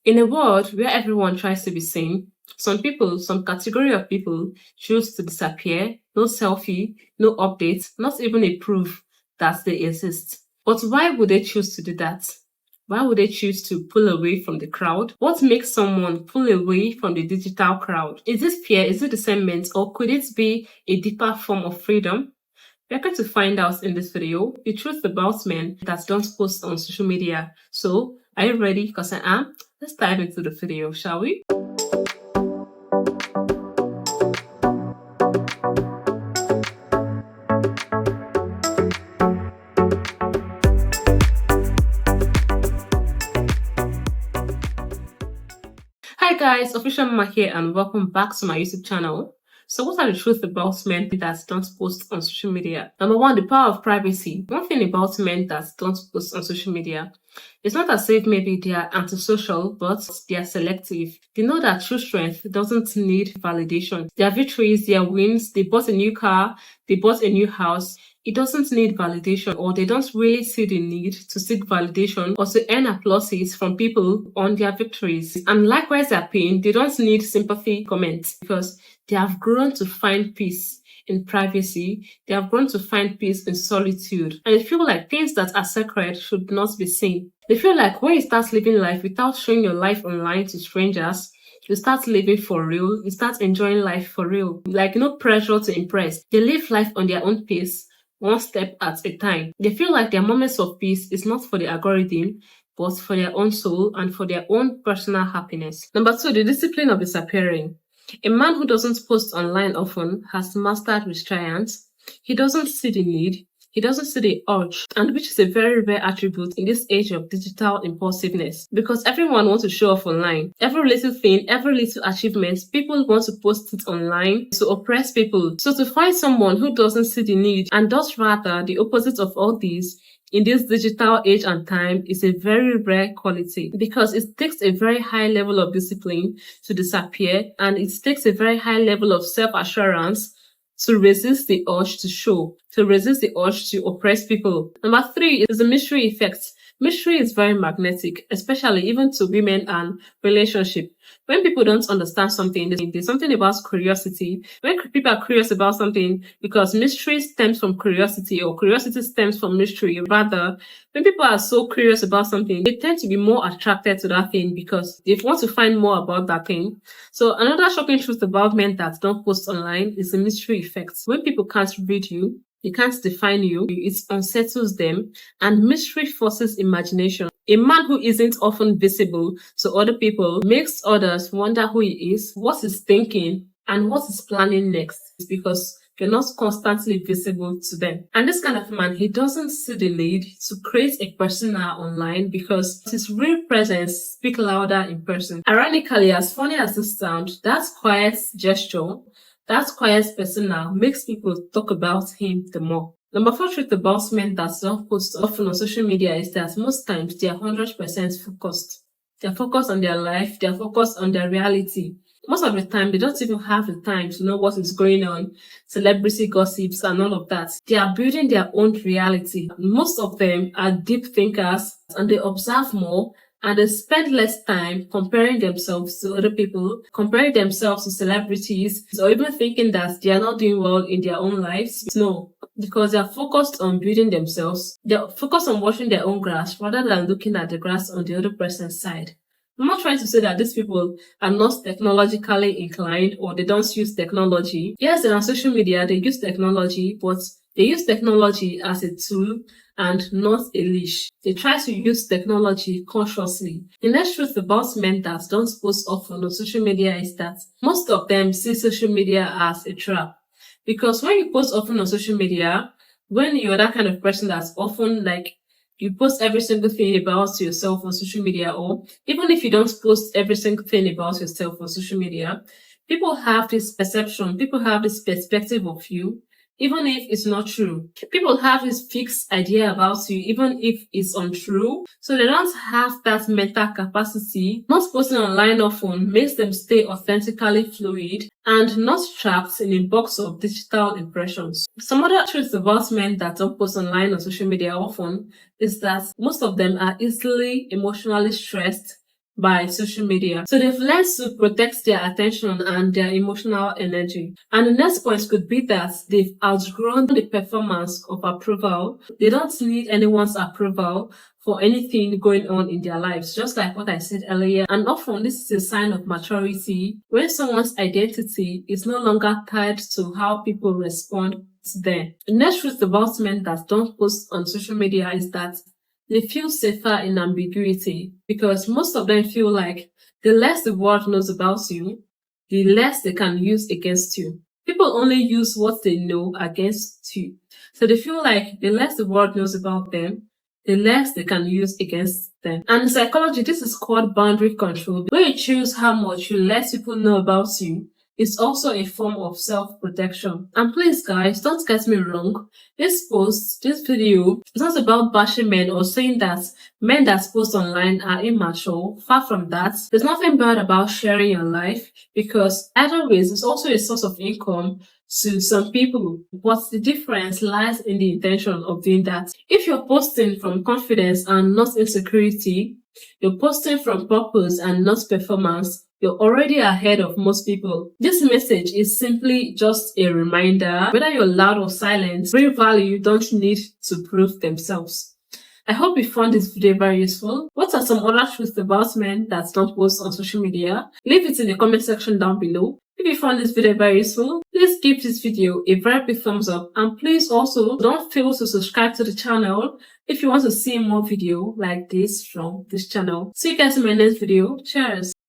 In a world where everyone tries to be seen, some category of people choose to disappear, no selfie, no updates, not even a proof that they exist. But why would they choose to do that? Why would they choose to pull away from the crowd? What makes someone pull away from the digital crowd? Is this fear? Is it resentment? Or could it be a deeper form of freedom? We're going to find out in this video the truth about men that don't post on social media. So, are you ready? Because I am. Let's dive into the video, shall we? Hi guys, Official Mama here and welcome back to my YouTube channel. So what are the truths about men that don't post on social media? Number one, the power of privacy. One thing about men that don't post on social media, it's not as if maybe they are antisocial, but they are selective. They know that true strength doesn't need validation. Their victories, their wins, they bought a new car, they bought a new house, it doesn't need validation, or they don't really see the need to seek validation or to earn applauses from people on their victories. And likewise their pain, they don't need sympathy comments because they have grown to find peace in privacy. They have grown to find peace in solitude. And they feel like things that are sacred should not be seen. They feel like when you start living life without showing your life online to strangers, you start living for real, you start enjoying life for real. Like no pressure to impress. They live life on their own pace, one step at a time. They feel like their moments of peace is not for the algorithm, but for their own soul and for their own personal happiness. Number two, the discipline of disappearing. A man who doesn't post online often has mastered restraint. He doesn't see the need, he doesn't see the urge, and which is a very rare attribute in this age of digital impulsiveness. Because everyone wants to show off online. Every little thing, every little achievement, people want to post it online to oppress people. So to find someone who doesn't see the need and does rather the opposite of all these in this digital age and time is a very rare quality because it takes a very high level of discipline to disappear, and it takes a very high level of self-assurance to resist the urge to show, to resist the urge to oppress people. Number three is the mystery effect. Mystery is very magnetic, especially even to women and relationship. When people don't understand something, there's something about curiosity. When people are curious about something, because mystery stems from curiosity or curiosity stems from mystery, rather, when people are so curious about something, they tend to be more attracted to that thing because they want to find more about that thing. So another shocking truth about men that don't post online is the mystery effect. When people can't read you, they can't define you, it unsettles them, and mystery forces imagination. A man who isn't often visible to other people makes others wonder who he is, what he's thinking, and what he's planning next. It's because you're not constantly visible to them. And this kind of man, he doesn't see the need to create a persona online because his real presence speaks louder in person. Ironically, as funny as this sounds, that quiet gesture, that quiet persona makes people talk about him the more. Number four truth about men that don't post often on social media is that most times they are 100% focused. They're focused on their life, they're focused on their reality. Most of the time, they don't even have the time to know what is going on, celebrity gossips and all of that. They are building their own reality. Most of them are deep thinkers and they observe more and they spend less time comparing themselves to other people, comparing themselves to celebrities, or even thinking that they are not doing well in their own lives. No, because they are focused on building themselves. They are focused on watching their own grass rather than looking at the grass on the other person's side. I'm not trying to say that these people are not technologically inclined or they don't use technology. Yes, they're on social media, they use technology, but they use technology as a tool and not a leash. They try to use technology consciously. The next truth about men that don't post often on social media is that most of them see social media as a trap. Because when you post often on social media, when you're that kind of person that's often like you post every single thing about yourself on social media, or even if you don't post every single thing about yourself on social media, people have this perception, people have this perspective of you, even if it's not true. People have this fixed idea about you, even if it's untrue. So they don't have that mental capacity. Not posting online often makes them stay authentically fluid and not trapped in a box of digital impressions. Some other truths about men that don't post online on social media often is that most of them are easily emotionally stressed, by social media. So they've learned to protect their attention and their emotional energy. And the next point could be that they've outgrown the performance of approval. They don't need anyone's approval for anything going on in their lives, just like what I said earlier. And often this is a sign of maturity when someone's identity is no longer tied to how people respond to them. The next truth about men that don't post on social media is that they feel safer in ambiguity, because most of them feel like the less the world knows about you, the less they can use against you. People only use what they know against you. So they feel like the less the world knows about them, the less they can use against them. And in psychology, this is called boundary control. When you choose how much you let people know about you, it's also a form of self-protection. And please guys, don't get me wrong. This video is not about bashing men or saying that men that post online are immature. Far from that. There's nothing bad about sharing your life, because either ways, it's also a source of income to some people. But the difference lies in the intention of doing that. If you're posting from confidence and not insecurity, you're posting from purpose and not performance, you're already ahead of most people. This message is simply just a reminder, whether you're loud or silent, real value don't need to prove themselves. I hope you found this video very useful. What are some other truths about men that don't post on social media? Leave it in the comment section down below. If you found this video very useful, please give this video a very big thumbs up, and please also don't fail to subscribe to the channel if you want to see more video like this from this channel. See you guys in my next video. Cheers!